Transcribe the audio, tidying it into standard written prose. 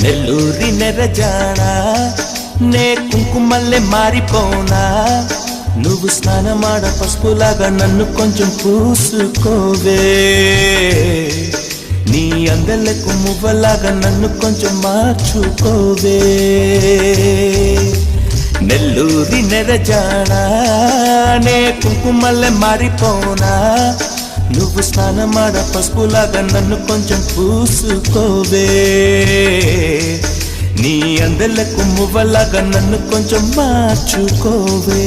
నెల్లూరి నెరజానా నే కుంకుమల్లే మారిపోనా నువ్వు స్నానమాడ పసుపులాగా నన్ను కొంచెం పూసుకోవే నీ అందెలకు మువ్వలాగా నన్ను కొంచెం మార్చుకోవే నెల్లూరి నెరజానా నే కుంకుమల్లే మారిపోనా నువ్వు స్నానమాడ పసుపులాగా నన్ను కొంచెం పూసుకోవే నీ అందెలకు మువ్వలాగా నన్ను కొంచెం మార్చుకోవే